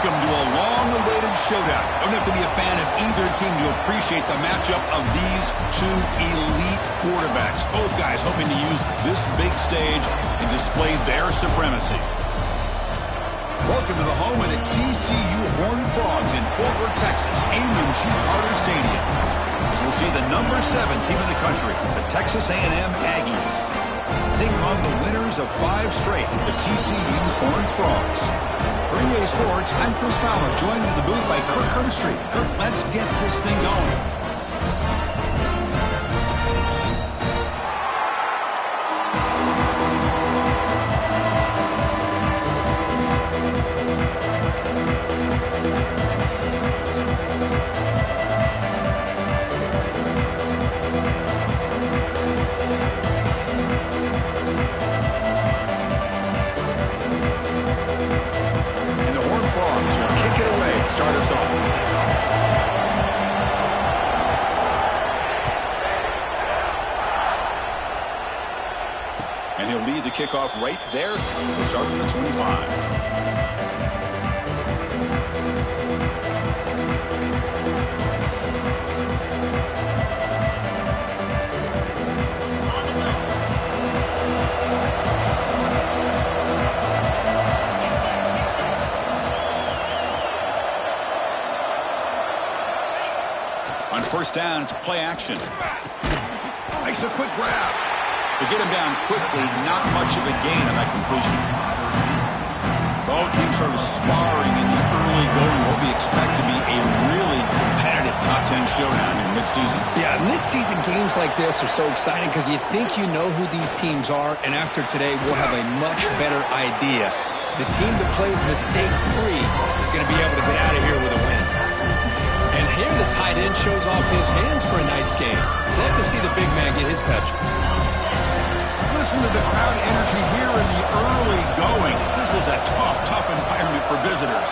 Welcome to a long-awaited showdown. Don't have to be a fan of either team to appreciate the matchup of these two elite quarterbacks. Both guys hoping to use this big stage and display their supremacy. Welcome to the home of the TCU Horned Frogs in Fort Worth, Texas, Amon G. Carter Stadium. As we'll see the number 7 team in the country, the Texas A&M Aggies, taking on the winners of 5 straight, the TCU Horned Frogs. For EA Sports, I'm Chris Fowler, joined in the booth by Kirk Hurstreet. Kirk, let's get this thing going. Start us off. And he'll lead the kickoff right there. We'll start with the 25. On first down, it's play action. Makes a quick grab. To get him down quickly, not much of a gain on that completion. Both teams sort of sparring in the early going, what we expect to be a really competitive top 10 showdown in midseason. Yeah, midseason games like this are so exciting because you think you know who these teams are, and after today, we'll have a much better idea. The team that plays mistake-free is going to be able to get out of here with a win. And here the tight end shows off his hands for a nice game. Love to see the big man get his touch. Listen to the crowd energy here in the early going. This is a tough environment for visitors.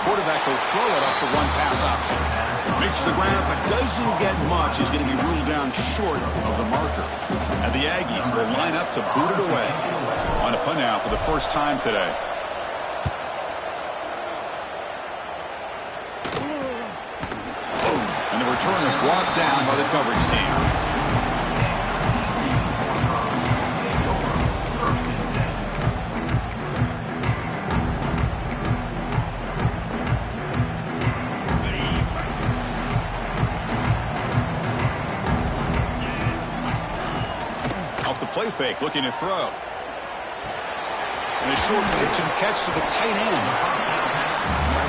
Quarterback will throw it off the one pass option. Makes the grab, but doesn't get much. He's going to be ruled down short of the marker. And the Aggies will line up to boot it away. On a punt now for the first time today. And the returner brought down by the coverage team. Off the play fake, looking to throw. And a short pitch and catch to the tight end.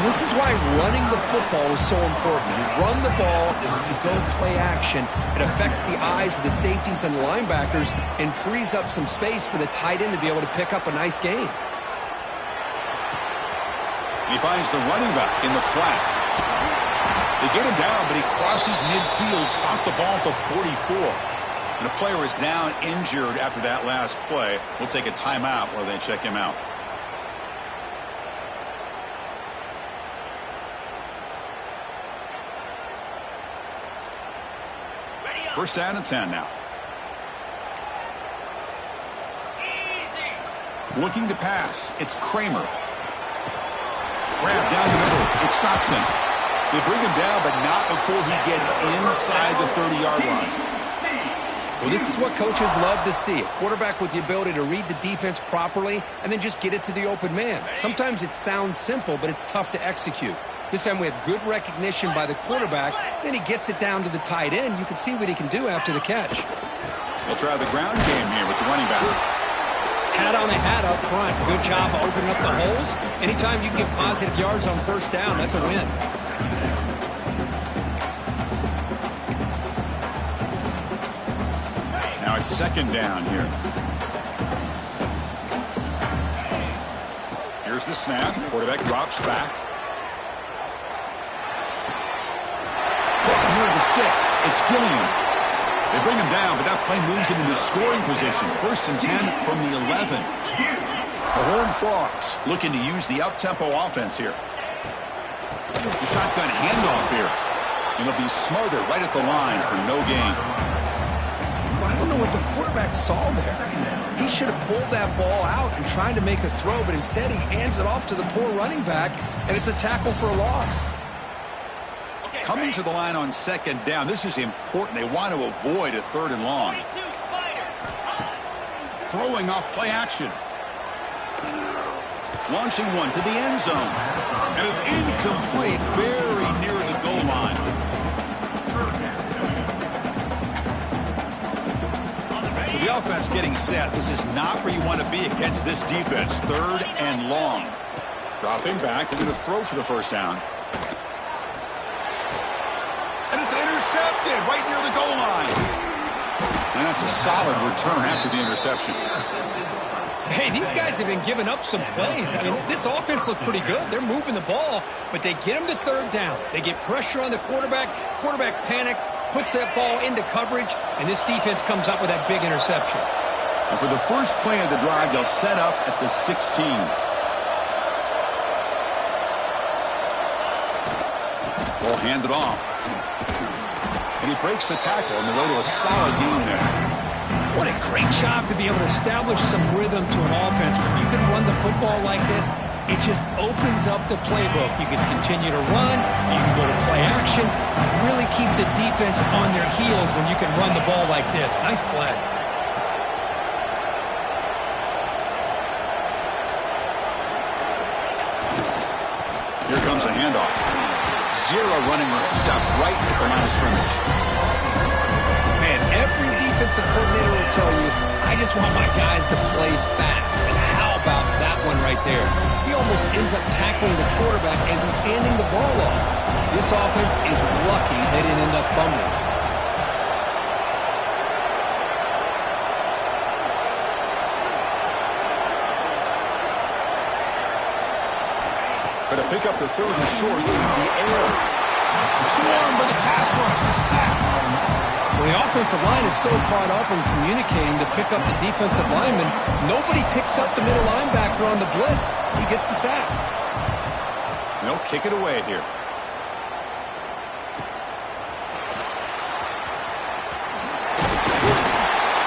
This is why running the football is so important. You run the ball, and when you go play action, it affects the eyes of the safeties and linebackers and frees up some space for the tight end to be able to pick up a nice gain. He finds the running back in the flat. They get him down, but he crosses midfield, spot the ball at the 44. And a player is down injured after that last play. We'll take a timeout while they check him out. First down and 10 now. Easy. Looking to pass. It's Kramer. Grab down the middle. It's Stockton. They bring him down, but not before he gets inside the 30-yard line. Well, this is what coaches love to see. A quarterback with the ability to read the defense properly and then just get it to the open man. Sometimes it sounds simple, but it's tough to execute. This time we have good recognition by the quarterback. Then he gets it down to the tight end. You can see what he can do after the catch. They'll try the ground game here with the running back. Hat on a hat up front. Good job opening up the holes. Anytime you can get positive yards on first down, that's a win. Now it's second down here. Here's the snap. Quarterback drops back. Near the sticks. It's Gilliam. They bring him down, but that play moves him into scoring position. First and 10 from the 11. The Horned Frogs looking to use the up-tempo offense here. The shotgun handoff here. And they'll be smarter right at the line for no gain. don't know what the quarterback saw there. He should have pulled that ball out and tried to make a throw, but instead he hands it off to the poor running back, and it's a tackle for a loss. Coming to the line on second down, this is important. They want to avoid a 3rd and long. Throwing off play action. Launching one to the end zone. And it's incomplete, very near the goal line. So the offense getting set. This is not where you want to be against this defense. 3rd and long. Dropping back, they're going to throw for the first down. And it's intercepted right near the goal line. And that's a solid return after the interception. Hey, these guys have been giving up some plays. I mean, this offense looks pretty good. They're moving the ball, but they get them to 3rd down. They get pressure on the quarterback. Quarterback panics, puts that ball into coverage, and this defense comes up with that big interception. And for the first play of the drive, they'll set up at the 16. Ball handed off. And he breaks the tackle on the way to a solid gain there. What a great job to be able to establish some rhythm to an offense. When you can run the football like this, it just opens up the playbook. You can continue to run. You can go to play action. And really keep the defense on their heels when you can run the ball like this. Nice play. Here comes a handoff. 0 running room. Stop right at the line of scrimmage. Man, every defensive coordinator will tell you, I just want my guys to play fast. And how about that one right there? He almost ends up tackling the quarterback as he's handing the ball off. This offense is lucky they didn't end up fumbling. Going to pick up the 3rd and short in the air. Swarmed by the pass rush. A sack. Well, the offensive line is so caught up in communicating to pick up the defensive lineman, nobody picks up the middle linebacker on the blitz. He gets the sack. They'll kick it away here.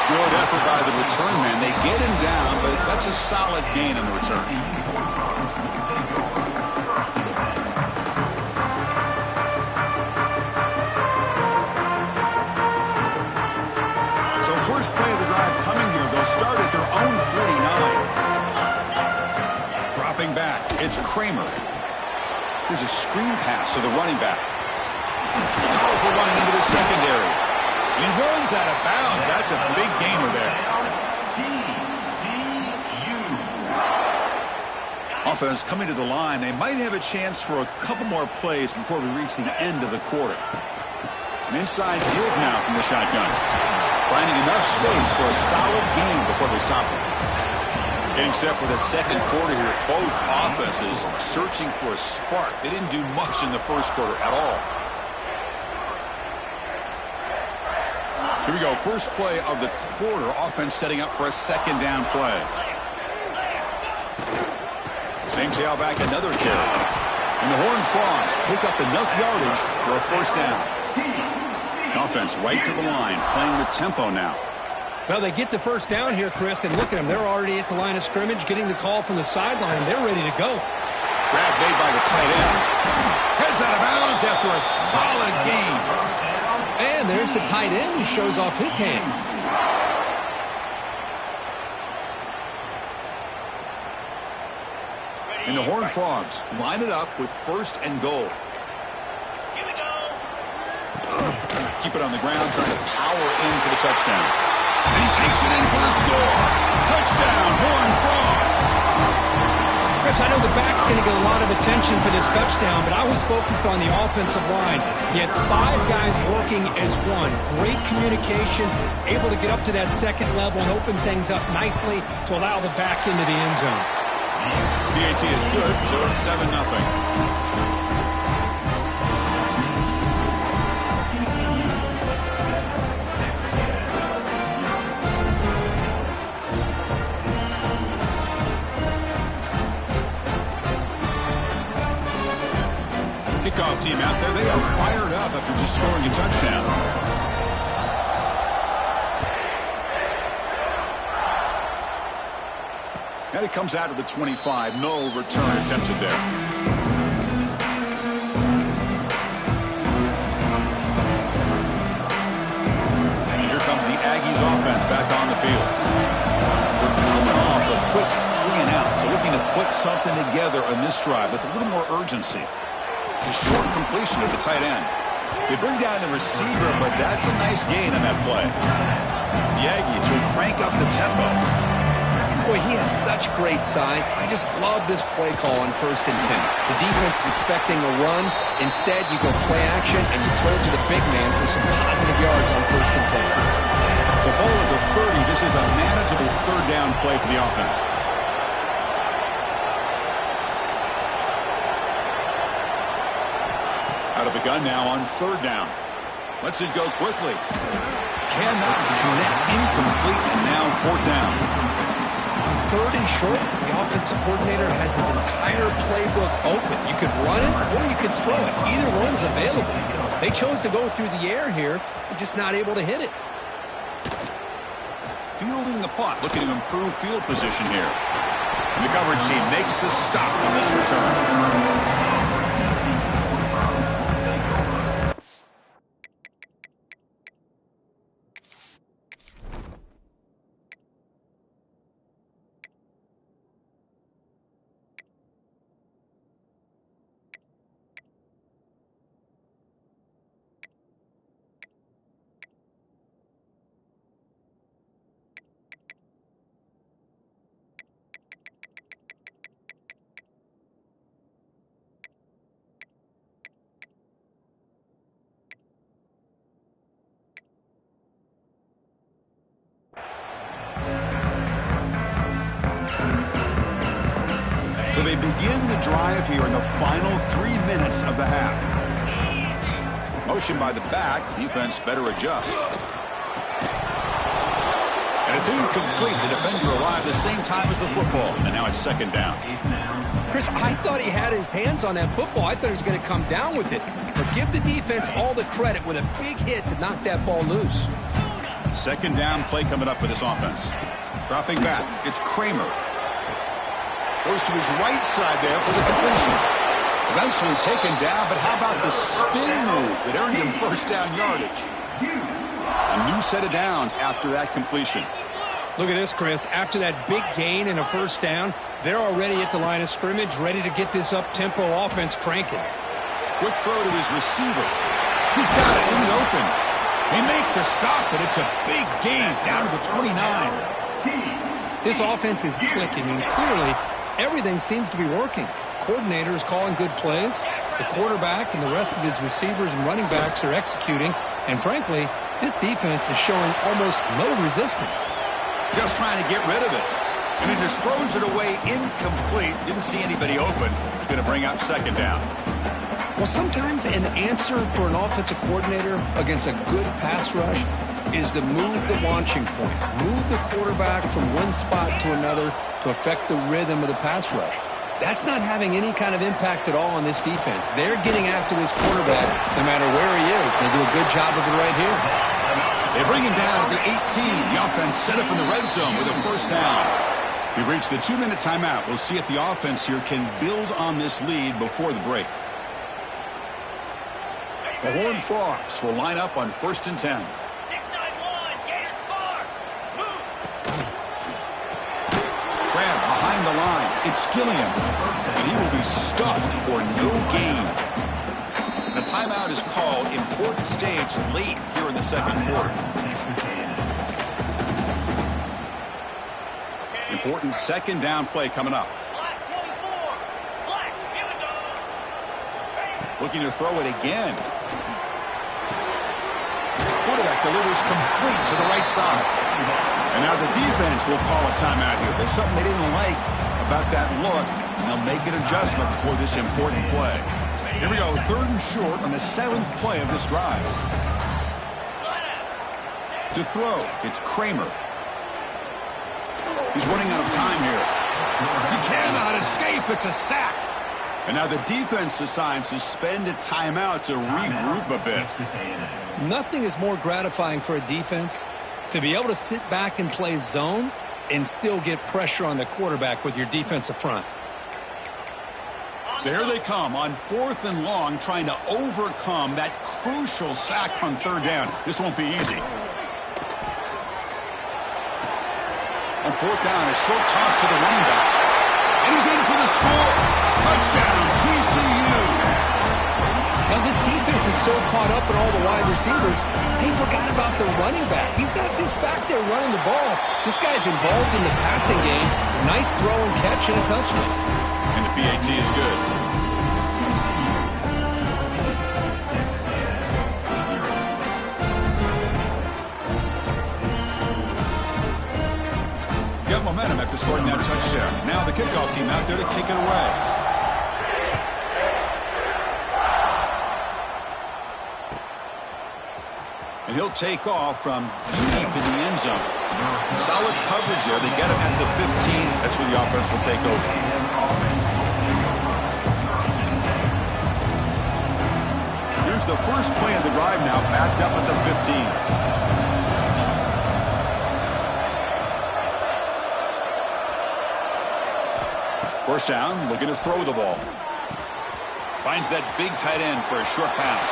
Good effort by the return man. They get him down, but that's a solid gain on the return. First play of the drive coming here. They'll start at their own 49. Dropping back. It's Kramer. Here's a screen pass to the running back. Powerful running into the secondary. And he runs out of bounds. That's a big gainer there. Offense coming to the line. They might have a chance for a couple more plays before we reach the end of the quarter. An inside field now from the shotgun. Finding enough space for a solid gain before they stop him. Getting set for the second quarter here. Both offenses searching for a spark. They didn't do much in the first quarter at all. Here we go. First play of the quarter. Offense setting up for a 2nd down play. Same tailback, another carry. And the Horned Frogs pick up enough yardage for a 1st down. Offense right to the line, playing with tempo now. Well, they get the 1st down here, Chris, and look at them. They're already at the line of scrimmage, getting the call from the sideline, and they're ready to go. Grab made by the tight end. Heads out of bounds after a solid gain. And there's the tight end who shows off his hands. And the Horned Frogs line it up with 1st and goal. Keep it on the ground, trying to power in for the touchdown. And he takes it in for the score. Touchdown, Horned Frogs. Chris, I know the back's going to get a lot of attention for this touchdown, but I was focused on the offensive line. You had 5 guys working as one. Great communication, able to get up to that 2nd level and open things up nicely to allow the back into the end zone. PAT is good, so it's 7-0. Kickoff team out there, they are fired up after just scoring a touchdown. And it comes out of the 25. No return attempted there. And here comes the Aggies offense back on the field. We're coming off a quick 3 and out, so looking to put something together on this drive with a little more urgency. A short completion at the tight end. They bring down the receiver, but that's a nice gain on that play. The Aggies will crank up the tempo. Boy, he has such great size. I just love this play call on 1st and 10. The defense is expecting a run. Instead, you go play action, and you throw it to the big man for some positive yards on 1st and 10. So ball at the 30. This is a manageable 3rd down play for the offense. Out of the gun now on 3rd down. Lets it go quickly. Cannot connect. Incomplete, and now 4th down. On 3rd and short, the offensive coordinator has his entire playbook open. You could run it or you could throw it. Either one's available. They chose to go through the air here. They're just not able to hit it. Fielding the punt, looking to improve field position here. And the coverage team makes the stop on this return. So they begin the drive here in the final 3 minutes of the half. Motion by the back. Defense better adjust. And it's incomplete. The defender arrived the same time as the football. And now it's 2nd down. Chris, I thought he had his hands on that football. I thought he was going to come down with it. But give the defense all the credit with a big hit to knock that ball loose. 2nd down play coming up for this offense. Dropping back. It's Kramer. Goes to his right side there for the completion. Eventually taken down, but how about the spin move that earned him 1st down yardage? A new set of downs after that completion. Look at this, Chris. After that big gain and a 1st down, they're already at the line of scrimmage, ready to get this up-tempo offense cranking. Quick throw to his receiver. He's got it in the open. They make the stop, but it's a big gain down to the 29. This offense is clicking, and clearly everything seems to be working. The coordinator is calling good plays. The quarterback and the rest of his receivers and running backs are executing. And frankly, this defense is showing almost no resistance. Just trying to get rid of it. And he just throws it away incomplete. Didn't see anybody open. It's going to bring up 2nd down. Well, sometimes an answer for an offensive coordinator against a good pass rush is to move the launching point. Move the quarterback from one spot to another to affect the rhythm of the pass rush. That's not having any kind of impact at all on this defense. They're getting after this quarterback no matter where he is. They do a good job of it right here. They bring him down at the 18. The offense set up in the red zone with a 1st down. We've reached the 2-minute timeout. We'll see if the offense here can build on this lead before the break. The Horned Frogs will line up on 1st and 10. The line. It's Gilliam, and he will be stuffed for no gain. The timeout is called. Important stage late here in the 2nd quarter. Important 2nd down play coming up. Looking to throw it again. Quarterback delivers complete to the right side. And now the defense will call a timeout here. There's something they didn't like about that look, and they'll make an adjustment before this important play. Here we go, 3rd and short on the 7th play of this drive. To throw, it's Kramer. He's running out of time here. He cannot escape. It's a sack. And now the defense decides to spend a timeout to regroup a bit. Nothing is more gratifying for a defense to be able to sit back and play zone and still get pressure on the quarterback with your defensive front. So here they come on 4th and long, trying to overcome that crucial sack on 3rd down. This won't be easy. On 4th down, a short toss to the running back. And he's in for the score. Touchdown, TCU. Now, this defense is so caught up in all the wide receivers, they forgot about the running back. He's not just back there running the ball. This guy's involved in the passing game. Nice throw and catch and a touchdown. And the PAT is good. Got momentum after scoring that touchdown. Now the kickoff team out there to kick it away. And he'll take off from deep in the end zone. Solid coverage there. They get him at the 15. That's where the offense will take over. Here's the first play of the drive now, backed up at the 15. First down, looking to throw the ball. Finds that big tight end for a short pass.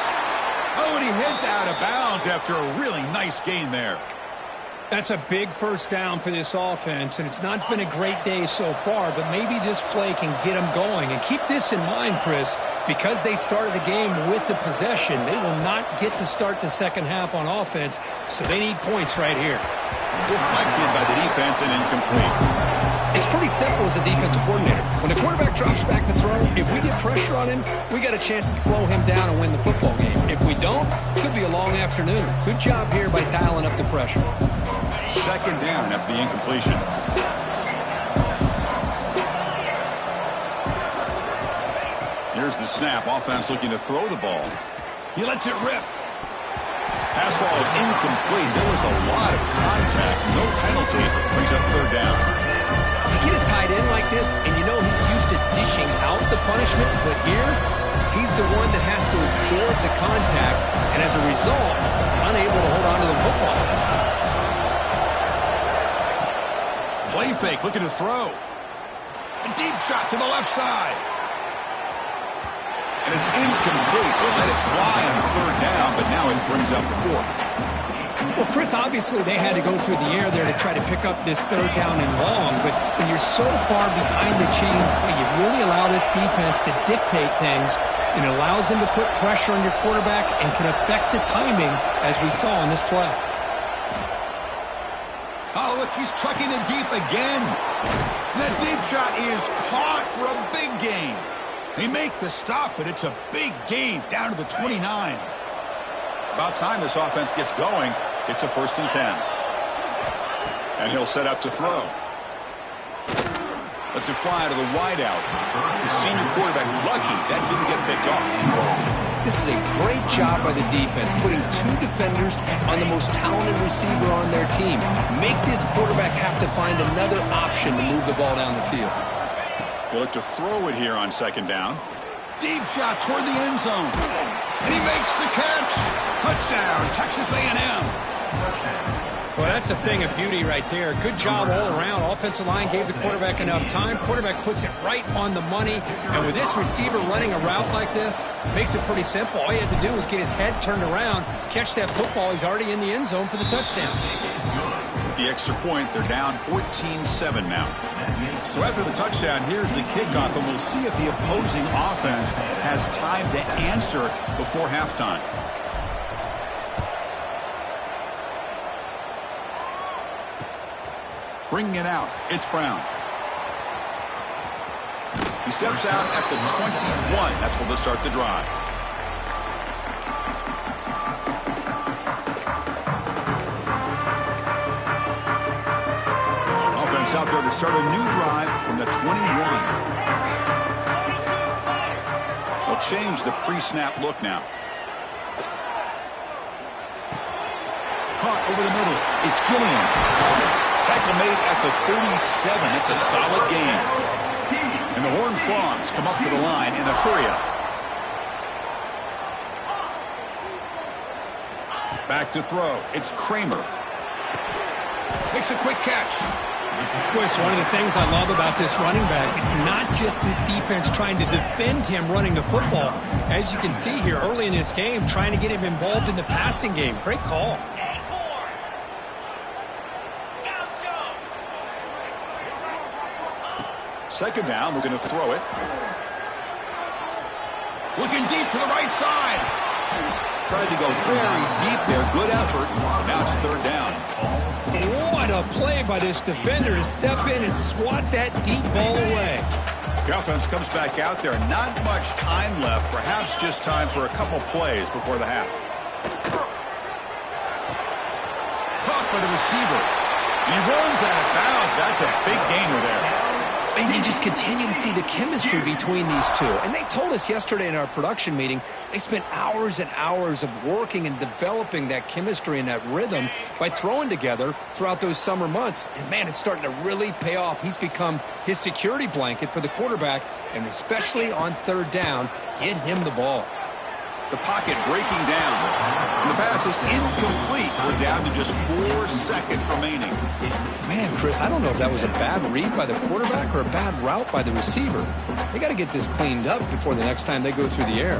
Oh, and he heads out of bounds after a really nice gain there. That's a big first down for this offense, and it's not been a great day so far, but maybe this play can get them going. And keep this in mind, Chris, because they started the game with the possession, they will not get to start the second half on offense, so they need points right here. Deflected by the defense and incomplete. It's pretty simple as a defensive coordinator. When the quarterback drops back to throw, if we get pressure on him, we got a chance to slow him down and win the football game. If we don't, it could be a long afternoon. Good job here by dialing up the pressure. Second down after the incompletion. Here's the snap. Offense looking to throw the ball. He lets it rip. Pass ball is incomplete. There was a lot of contact. No penalty. Brings up 3rd down. You get a tight end like this, and you know he's used to dishing out the punishment, but here, he's the one that has to absorb the contact, and as a result, he's unable to hold on to the football. Play fake, looking to throw. A deep shot to the left side. And it's incomplete. They let it fly on 3rd down, but now it brings up 4th. Well, Chris, obviously they had to go through the air there to try to pick up this 3rd down and long, but when you're so far behind the chains, boy, you really allow this defense to dictate things, and it allows them to put pressure on your quarterback and can affect the timing, as we saw in this play. Oh, look, he's trucking it deep again. That deep shot is caught for a big gain. They make the stop, but it's a big gain down to the 29. About time this offense gets going. It's a 1st and 10. And he'll set up to throw. Lets it fly to the wideout. The senior quarterback lucky that didn't get picked off. This is a great job by the defense, putting 2 defenders on the most talented receiver on their team. Make this quarterback have to find another option to move the ball down the field. He'll look to throw it here on 2nd down. Deep shot toward the end zone. And he makes the catch. Touchdown, Texas A&M. Well, that's a thing of beauty right there. Good job all around. Offensive line gave the quarterback enough time. Quarterback puts it right on the money. And with this receiver running a route like this, makes it pretty simple. All you have to do is get his head turned around, catch that football. He's already in the end zone for the touchdown. The extra point, they're down 14-7 now. So after the touchdown, here's the kickoff, and we'll see if the opposing offense has time to answer before halftime. Bringing it out, it's Brown. He steps out at the 21. That's where they'll start the drive. Offense out there to start a new drive from the 21. They'll change the pre-snap look now. Caught over the middle. It's Gilliam. Tackle made at the 37. It's a solid gain. And the Horned Frogs come up to the line in a hurry-up. Back to throw. It's Kramer. Makes a quick catch. Boy, it's one of the things I love about this running back. It's not just this defense trying to defend him running the football. As you can see here early in this game, trying to get him involved in the passing game. Great call. Second down, we're going to throw it. Looking deep to the right side. Tried to go very deep there. Good effort. Now it's third down. What a play by this defender to step in and swat that deep ball away. The offense comes back out there. Not much time left. Perhaps just time for a couple plays before the half. Caught by the receiver. He runs out of bounds. That's a big gainer there. And you just continue to see the chemistry between these two. And they told us yesterday in our production meeting, they spent hours and hours of working and developing that chemistry and that rhythm by throwing together throughout those summer months. And, man, it's starting to really pay off. He's become his security blanket for the quarterback, and especially on third down, get him the ball. The pocket breaking down. And the pass is incomplete. We're down to just 4 seconds remaining. Man, Chris, I don't know if that was a bad read by the quarterback or a bad route by the receiver. They got to get this cleaned up before the next time they go through the air.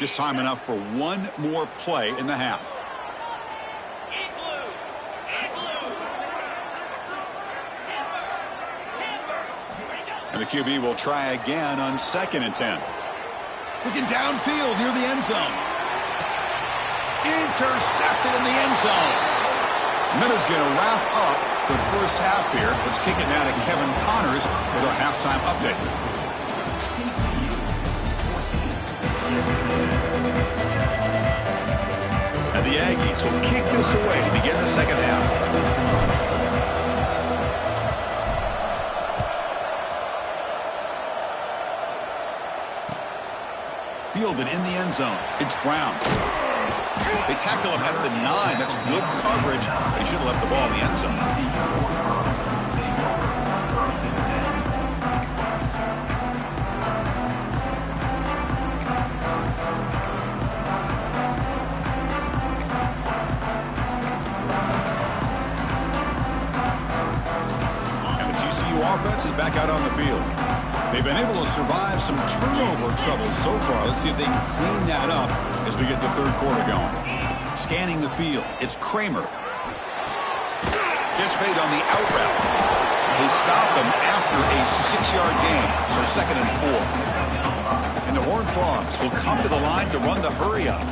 Just time enough for one more play in the half. And the QB will try again on 2nd and 10. Looking downfield near the end zone. Intercepted in the end zone. Miller's going to wrap up the first half here. Let's kick it now to Kevin Connors with our halftime update. And the Aggies will kick this away to begin the second half. Fielded in the end zone. It's Brown. They tackle him at the 9. That's good coverage. He should have left the ball in the end zone. Offense is back out on the field. They've been able to survive some turnover trouble so far. Let's see if they can clean that up as we get the third quarter going. Scanning the field, it's Kramer. Gets made on the out route. They stop him after a 6-yard gain, so 2nd and 4. And the Horned Frogs will come to the line to run the hurry up.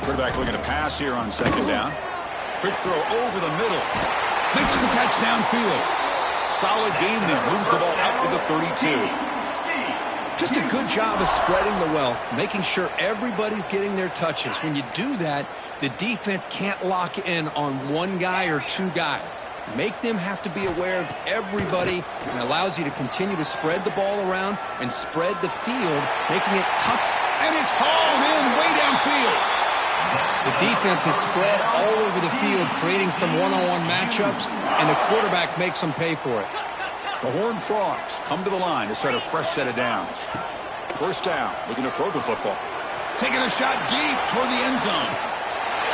Quarterback looking to pass here on 2nd down. Quick throw over the middle. Makes the catch downfield. Solid gain there. Moves the ball out to the 32. Just a good job of spreading the wealth, making sure everybody's getting their touches. When you do that, the defense can't lock in on one guy or two guys. Make them have to be aware of everybody, and allows you to continue to spread the ball around and spread the field, making it tough. And it's hauled in way downfield. The defense is spread all over the field, creating some one-on-one matchups, and the quarterback makes them pay for it. The Horned Frogs come to the line to start a fresh set of downs. First down, looking to throw the football. Taking a shot deep toward the end zone.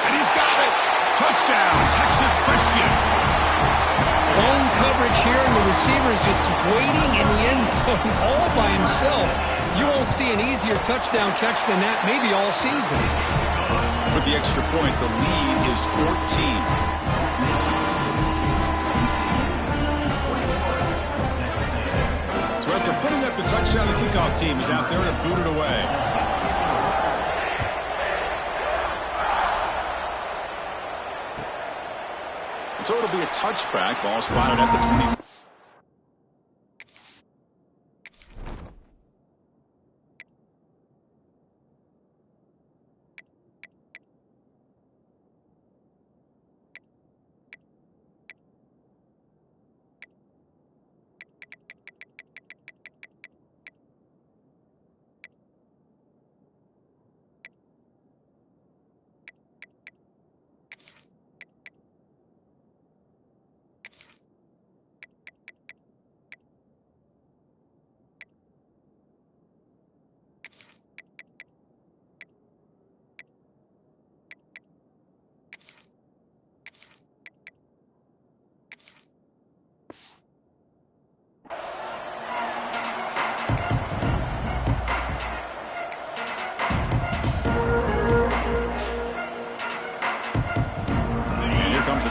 And he's got it. Touchdown, Texas Christian. Lone coverage here, and the receiver is just waiting in the end zone all by himself. You won't see an easier touchdown catch than that maybe all season. With the extra point, the lead is 14. So after putting up the touchdown, the kickoff team is out there to boot it away. So it'll be a touchback. Ball spotted at the 20.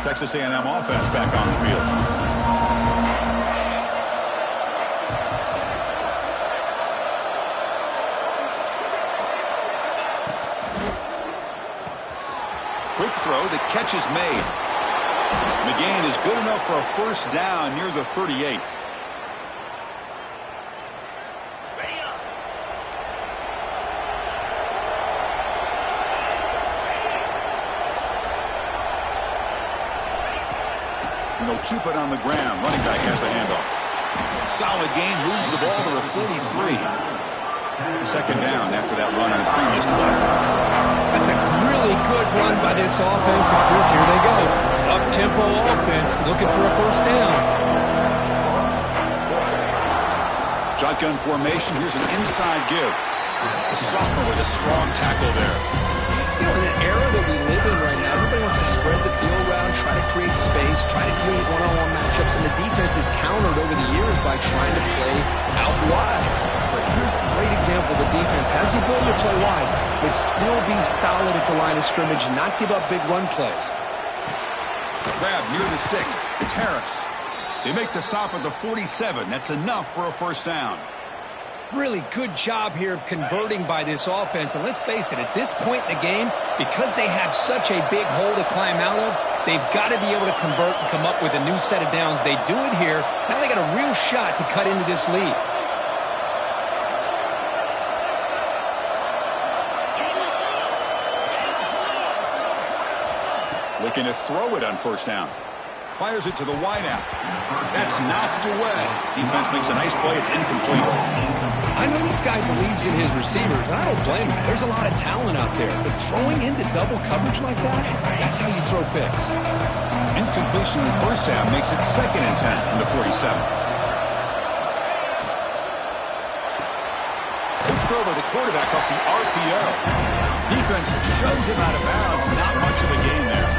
Texas A&M offense back on the field. Quick throw, the catch is made. The gain is good enough for a first down near the 38. And they'll keep it on the ground. Running back has the handoff. Solid gain, moves the ball to the 43. Second down after that run on the previous play. That's a really good run by this offense. And Chris, here they go. Up-tempo offense looking for a first down. Shotgun formation. Here's an inside give. The sophomore with a strong tackle there. You know, in an era that we live in right now, everybody wants to spread the field around, try to create space, try to create one-on-one matchups, and the defense is countered over the years by trying to play out wide. But here's a great example. The defense has the ability to play wide, but still be solid at the line of scrimmage, not give up big run plays. Grab near the sticks. It's Harris. They make the stop at the 47. That's enough for a first down. Really good job here of converting by this offense. And let's face it, at this point in the game, because they have such a big hole to climb out of, they've got to be able to convert and come up with a new set of downs. They do it here. Now they got a real shot to cut into this lead. Looking to throw it on first down. Fires it to the wideout. That's knocked away. Defense makes a nice play. It's incomplete. I know this guy believes in his receivers, and I don't blame him. There's a lot of talent out there. But throwing into double coverage like that, that's how you throw picks. Incompletion in the first half makes it 2nd and 10 from the 47. Good throw by the quarterback off the RPO. Defense shoves him out of bounds. Not much of a gain there.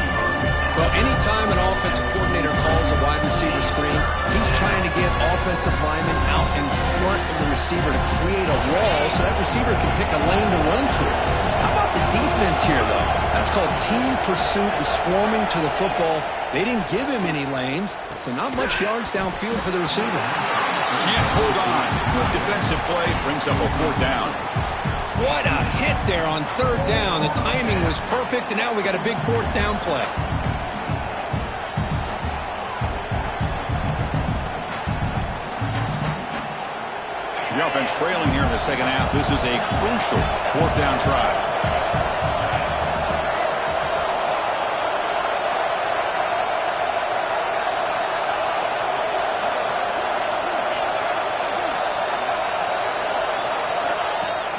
Well, anytime an offensive coordinator calls a wide receiver screen, he's trying to get offensive linemen out in front of the receiver to create a wall so that receiver can pick a lane to run through. How about the defense here, though? That's called team pursuit, the swarming to the football. They didn't give him any lanes, so not much yards downfield for the receiver. Can't hold on. Good defensive play brings up a 4th down. What a hit there on 3rd down. The timing was perfect, and now we got a big 4th down play. The offense trailing here in the second half. This is a crucial 4th down try.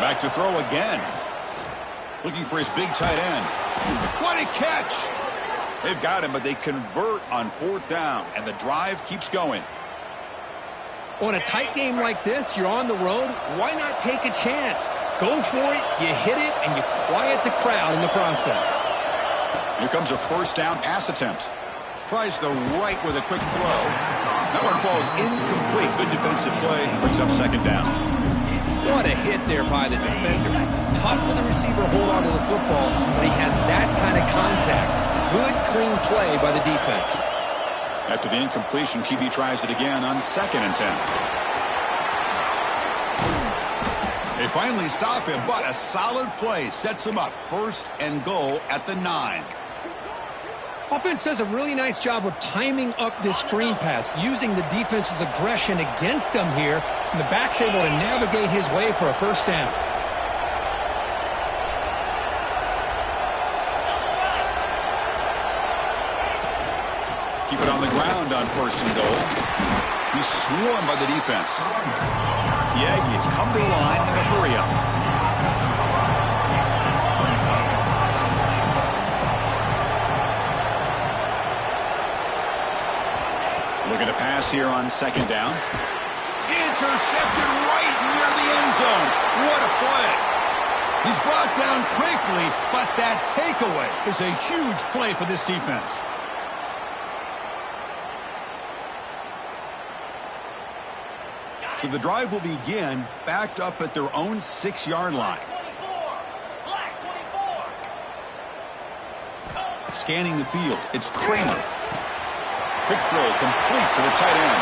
Back to throw again. Looking for his big tight end. What a catch! They've got him, but they convert on 4th down, and the drive keeps going. On a tight game like this, you're on the road, why not take a chance? Go for it, you hit it, and you quiet the crowd in the process. Here comes a first down pass attempt. Tries the right with a quick throw. That one falls incomplete. Good defensive play. Brings up 2nd down. What a hit there by the defender. Tough for the receiver to hold on to the football, but he has that kind of contact. Good, clean play by the defense. After the incompletion, QB tries it again on 2nd and 10. They finally stop him, but a solid play sets him up. 1st and goal at the 9. Offense does a really nice job of timing up this screen pass, using the defense's aggression against them here, and the back's able to navigate his way for a first down. Keep it on the ground on 1st and goal. He's swarmed by the defense. The Aggies come to the line in a hurry-up. Looking to pass here on 2nd down. Intercepted right near the end zone. What a play. He's brought down quickly, but that takeaway is a huge play for this defense. So the drive will begin backed up at their own 6-yard line. Scanning the field, it's Kramer. Quick throw, complete to the tight end.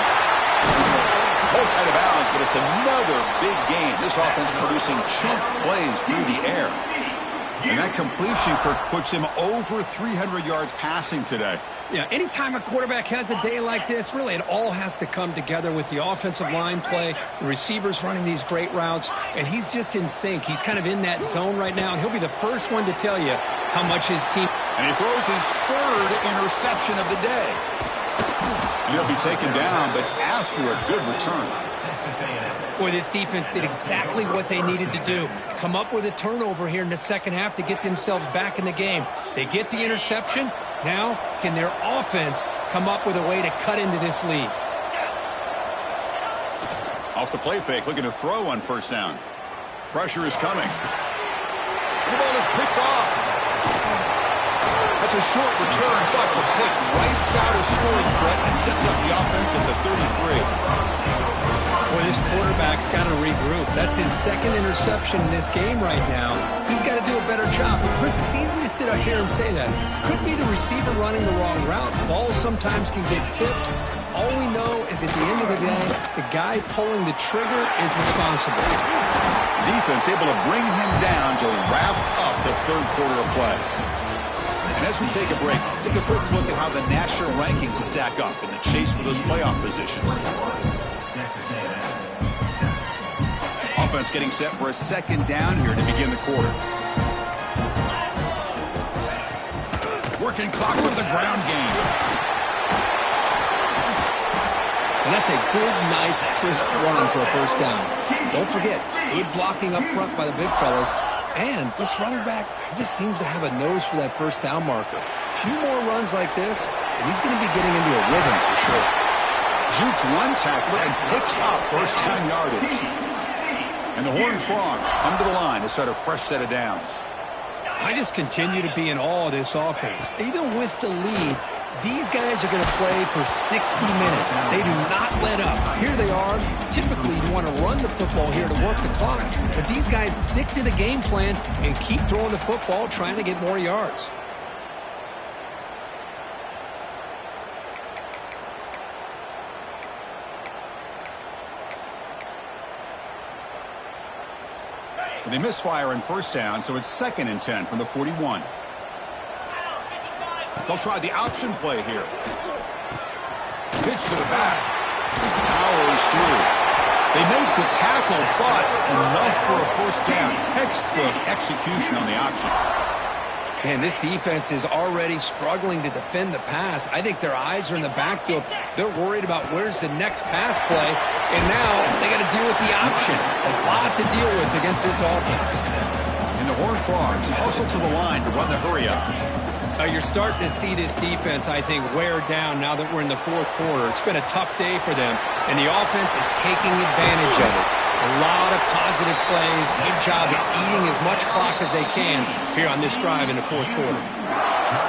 Both out of bounds, but it's another big game. This offense producing chunk plays through the air. And that completion, Kirk, puts him over 300 yards passing today. Yeah, anytime a quarterback has a day like this, really it all has to come together with the offensive line play, the receivers running these great routes, and he's just in sync. He's kind of in that zone right now, and he'll be the first one to tell you how much his team... And he throws his third interception of the day. And he'll be taken down, but after a good return. Boy, this defense did exactly what they needed to do. Come up with a turnover here in the second half to get themselves back in the game. They get the interception. Now, can their offense come up with a way to cut into this lead? Off the play fake, looking to throw on first down. Pressure is coming. The ball is picked off. That's a short return, but the pick wipes out a scoring threat and sets up the offense at the 33. Boy, this quarterback's got to regroup. That's his second interception in this game right now. He's got to do a better job. But Chris, it's easy to sit out here and say that. Could be the receiver running the wrong route. Balls sometimes can get tipped. All we know is at the end of the day, the guy pulling the trigger is responsible. Defense able to bring him down to wrap up the third quarter of play. And as we take a break, take a quick look at how the national rankings stack up in the chase for those playoff positions. Offense getting set for a second down here to begin the quarter. Working clock with the ground game. And that's a good, nice, crisp run for a first down. Don't forget, good blocking up front by the big fellas. And this running back, he just seems to have a nose for that first down marker. A few more runs like this, and he's going to be getting into a rhythm for sure. Jukes one tackler and picks up first down yardage. And the Horned Frogs come to the line to set a fresh set of downs. I just continue to be in awe of this offense. Even with the lead, these guys are going to play for 60 minutes. They do not let up. Here they are. Typically, you want to run the football here to work the clock. But these guys stick to the game plan and keep throwing the football, trying to get more yards. They misfire in first down, so it's 2nd and 10 from the 41. They'll try the option play here. Pitch to the back. Powers through. They make the tackle, but enough for a first down. Textbook execution on the option. Man, this defense is already struggling to defend the pass. I think their eyes are in the backfield. They're worried about where's the next pass play, and now they got to deal with the option. A lot to deal with against this offense. And the Horned Frogs hustle to the line to run the hurry-up. You're starting to see this defense, I think, wear down now that we're in the fourth quarter. It's been a tough day for them, and the offense is taking advantage of it. A lot of positive plays. Good job of eating as much clock as they can here on this drive in the fourth quarter.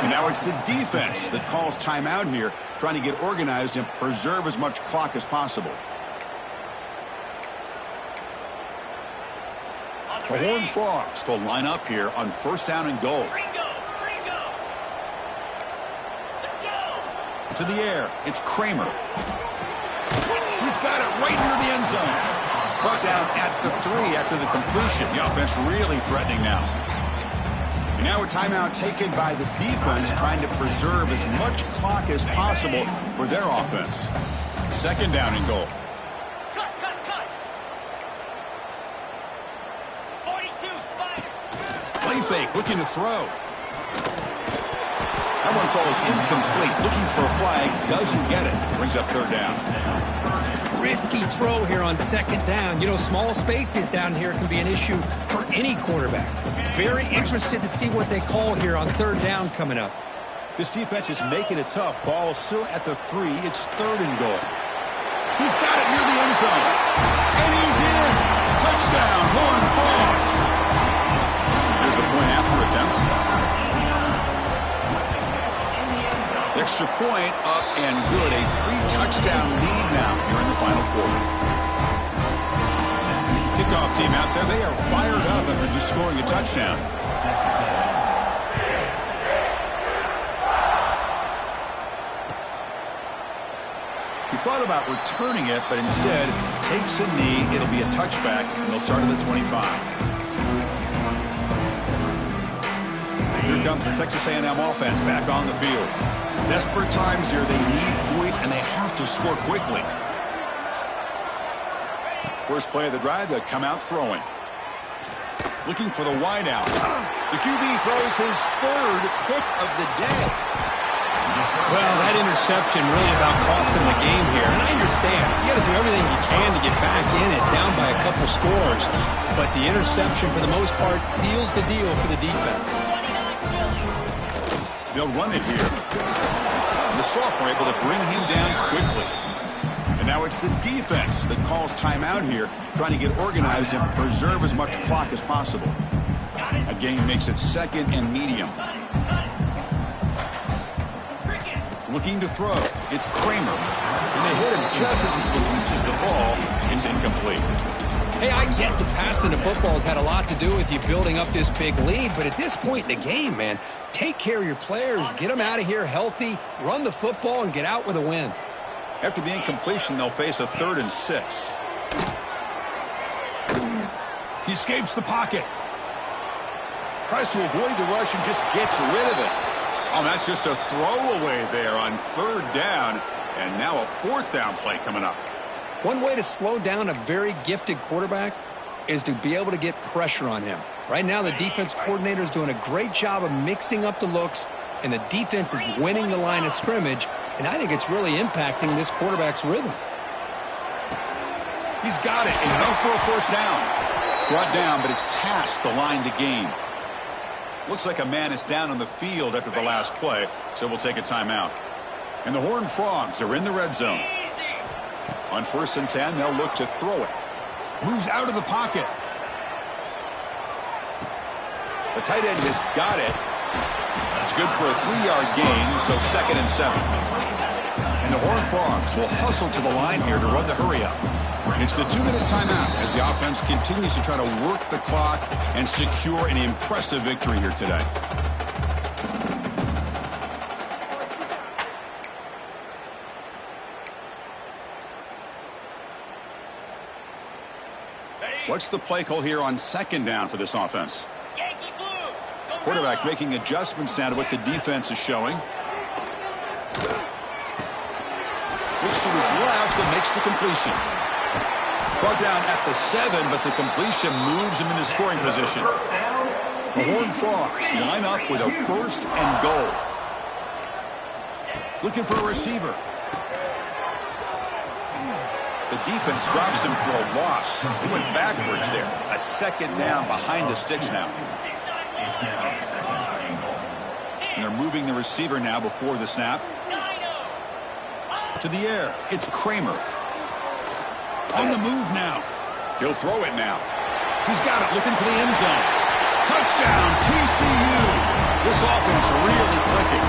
And now it's the defense that calls timeout here, trying to get organized and preserve as much clock as possible. The Horned Frogs will line up here on first down and goal. To the air, it's Kramer. He's got it right near the end zone. Brought down at the 3 after the completion. The offense really threatening now. And now a timeout taken by the defense, trying to preserve as much clock as possible for their offense. 2nd down and goal. Play fake, looking to throw. That one falls incomplete. Looking for a flag, doesn't get it. Brings up 3rd down. Risky throw here on 2nd down. You know, small spaces down here can be an issue for any quarterback. Very interested to see what they call here on 3rd down coming up. This defense is making it tough. Ball still at the 3. It's 3rd and goal. He's got it near the end zone. And he's in. Touchdown, Horned Frogs. There's a point after attempt. Extra point up and good. A 3-touchdown lead now here in the final quarter. Kickoff team out there. They are fired up after just scoring a touchdown. thought about returning it, but instead takes a knee. It'll be a touchback, and they'll start at the 25. Here comes the Texas A&M offense back on the field. Desperate times here. They need points, and they have to score quickly. First play of the drive, they'll come out throwing. Looking for the wideout. The QB throws his third pick of the day. Well, that interception really about cost him the game here. And I understand. You got to do everything you can to get back in it, down by a couple scores. But the interception, for the most part, seals the deal for the defense. They'll run it here. The sophomore able to bring him down quickly. And now it's the defense that calls timeout here, trying to get organized and preserve as much clock as possible. A gain makes it second and medium. Looking to throw. It's Kramer. And they hit him just as he releases the ball. It's incomplete. Hey, I get the passing the football has had a lot to do with you building up this big lead, but at this point in the game, man, take care of your players, get them out of here healthy, run the football, and get out with a win. After the incompletion, they'll face a 3rd and 6. He escapes the pocket. Tries to avoid the rush and just gets rid of it. Oh, that's just a throwaway there on 3rd down, and now a 4th down play coming up. One way to slow down a very gifted quarterback is to be able to get pressure on him. Right now, the defense coordinator is doing a great job of mixing up the looks, and the defense is winning the line of scrimmage, and I think it's really impacting this quarterback's rhythm. He's got it, enough for a 1st down. Brought down, but it's past the line to gain. Looks like a man is down on the field after the last play, so we'll take a timeout. And the Horned Frogs are in the red zone. On 1st and 10, they'll look to throw it. Moves out of the pocket. The tight end has got it. It's good for a 3-yard gain, so 2nd and 7. And the Horned Frogs will hustle to the line here to run the hurry-up. It's the 2-minute timeout as the offense continues to try to work the clock and secure an impressive victory here today. What's the play call here on 2nd down for this offense? Quarterback making adjustments now to what the defense is showing. Looks to his left and makes the completion. Brought down at the 7, but the completion moves him into scoring position. The Horned Frogs line up with a 1st and goal. Looking for a receiver. The defense drops him for a loss. He went backwards there. A 2nd down behind the sticks now. And they're moving the receiver now before the snap. To the air. It's Kramer. On the move now. He'll throw it now. He's got it, looking for the end zone. Touchdown, TCU. This offense really clicking.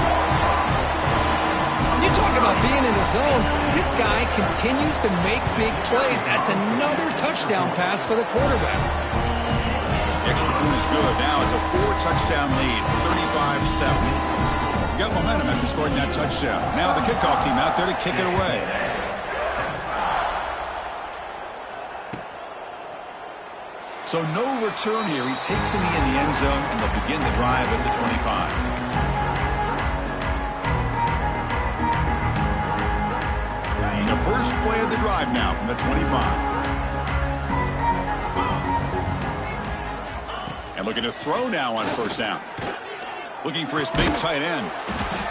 You talk about being in the zone. This guy continues to make big plays. That's another touchdown pass for the quarterback. Extra point is good. Now it's a 4-touchdown lead, 35-7. Got momentum after scoring that touchdown. Now the kickoff team out there to kick it away. So no return here. He takes a knee in the end zone, and they'll begin the drive at the 25. And the first play of the drive now from the 25. And looking to throw now on 1st down. Looking for his big tight end.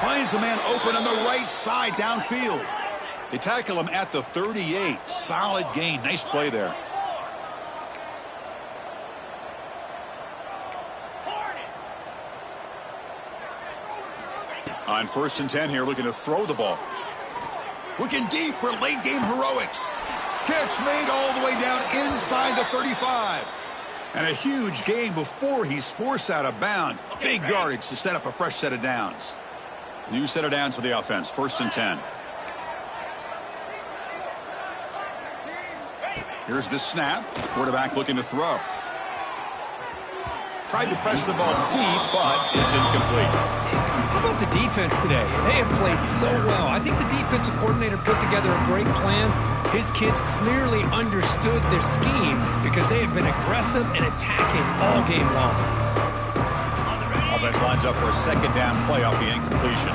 Finds a man open on the right side downfield. They tackle him at the 38. Solid gain. Nice play there. On 1st and 10 here, looking to throw the ball. Looking deep for late game heroics. Catch made all the way down inside the 35. And a huge gain before he's forced out of bounds. Big yardage to set up a fresh set of downs. New set of downs for the offense. 1st and 10. Here's the snap. Quarterback looking to throw. Tried to press the ball deep, but it's incomplete. How about about the defense today? They have played so well. I think the defensive coordinator put together a great plan. His kids clearly understood their scheme because they have been aggressive and attacking all game long. Offense lines up for a second down play off the incompletion.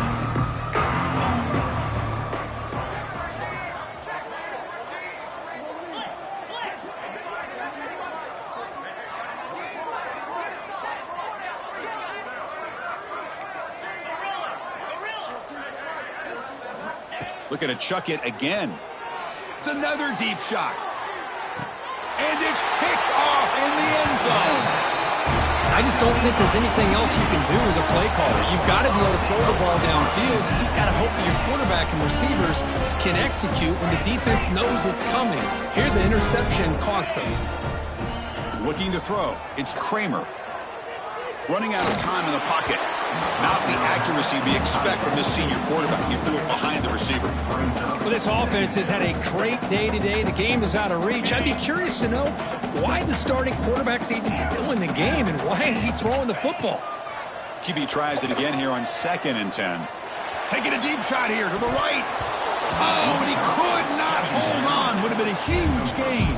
Looking to chuck it again. It's another deep shot. And it's picked off in the end zone. I just don't think there's anything else you can do as a play caller. You've got to be able to throw the ball downfield. You just got to hope that your quarterback and receivers can execute when the defense knows it's coming. Here, the interception cost them. Looking to throw. It's Kramer. Running out of time in the pocket. Not the accuracy we expect from this senior quarterback. He threw it behind the receiver. Well, this offense has had a great day today. The game is out of reach. I'd be curious to know why the starting quarterback's even still in the game and why is he throwing the football? QB tries it again here on 2nd and 10. Taking a deep shot here to the right. Oh, but he could not hold on. Would have been a huge gain.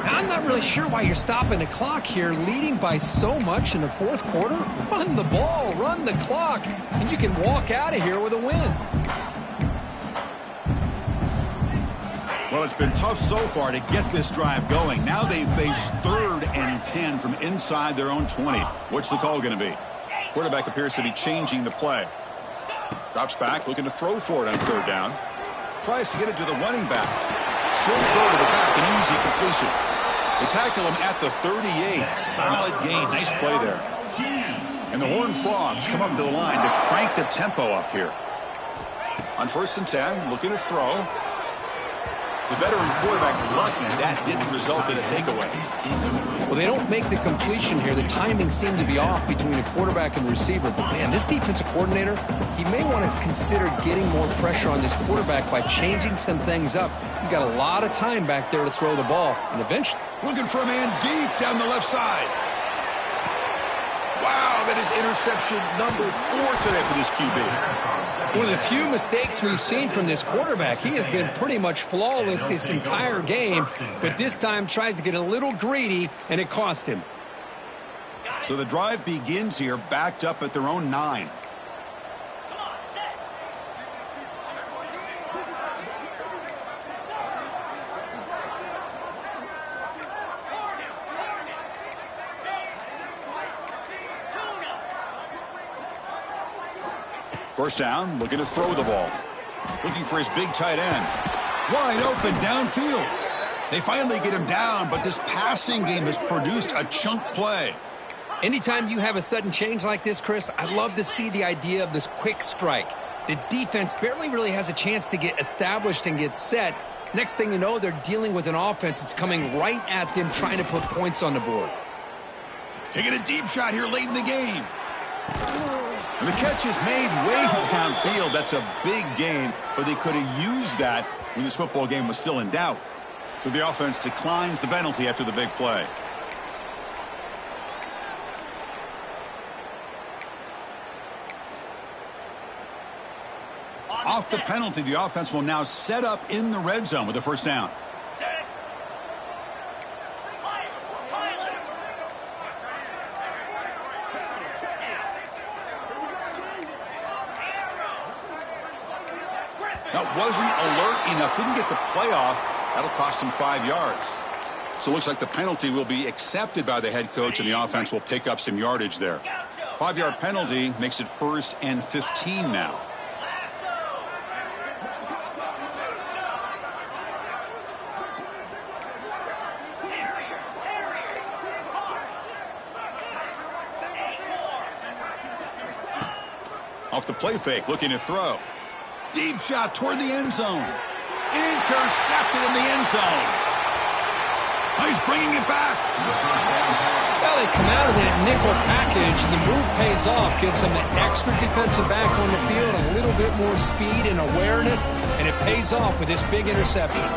I'm not really sure why you're stopping the clock here, leading by so much in the fourth quarter. Run the ball, run the clock, and you can walk out of here with a win. Well, it's been tough so far to get this drive going. Now they face 3rd and 10 from inside their own 20. What's the call going to be? Quarterback appears to be changing the play. Drops back, looking to throw for it on 3rd down. Tries to get it to the running back. Short throw to the back, an easy completion. They tackle him at the 38. Solid gain. Nice play there. And the Horned Frogs come up to the line to crank the tempo up here. On 1st and 10, looking to throw. The veteran quarterback lucky that didn't result in a takeaway. Well, they don't make the completion here. The timing seemed to be off between a quarterback and the receiver. But, man, this defensive coordinator, he may want to consider getting more pressure on this quarterback by changing some things up. He's got a lot of time back there to throw the ball. And eventually... Looking for a man deep down the left side. Wow, that is interception number 4 today for this QB. One of the few mistakes we've seen from this quarterback. He has been pretty much flawless this entire game, but this time tries to get a little greedy, and it cost him. So the drive begins here, backed up at their own 9. First down, looking to throw the ball. Looking for his big tight end. Wide open downfield. They finally get him down, but this passing game has produced a chunk play. Anytime you have a sudden change like this, Chris, I love to see the idea of this quick strike. The defense barely really has a chance to get established and get set. Next thing you know, they're dealing with an offense that's coming right at them, trying to put points on the board. Taking a deep shot here late in the game. And the catch is made way downfield. That's a big gain, but they could have used that when this football game was still in doubt. So the offense declines the penalty after the big play. Off the penalty, the offense will now set up in the red zone with a first down. That wasn't alert enough. Didn't get the play off. That'll cost him 5 yards. So it looks like the penalty will be accepted by the head coach, and the offense will pick up some yardage there. 5-yard penalty makes it 1st and 15 now. Off the play fake, looking to throw. Deep shot toward the end zone. Intercepted in the end zone. Oh, he's bringing it back. Well, they come out of that nickel package, and the move pays off. Gives them an extra defensive back on the field, a little bit more speed and awareness, and it pays off with this big interception.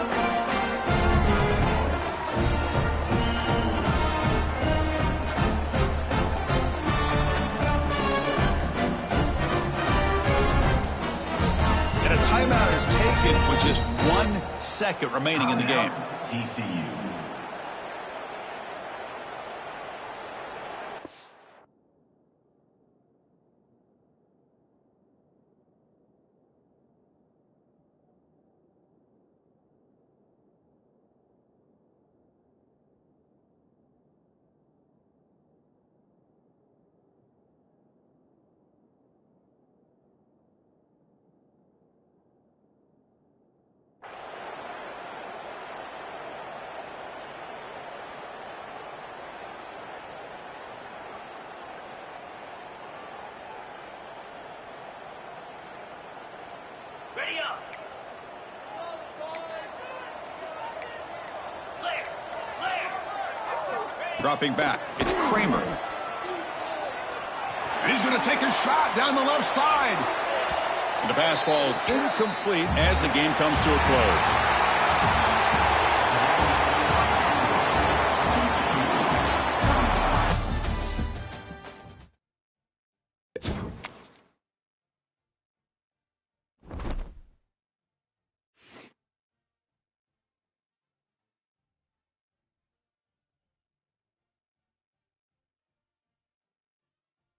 is taken with just 1 second remaining in the game. TCU. Ready up. Dropping back, it's Kramer. And he's going to take a shot down the left side. And the pass falls incomplete as the game comes to a close.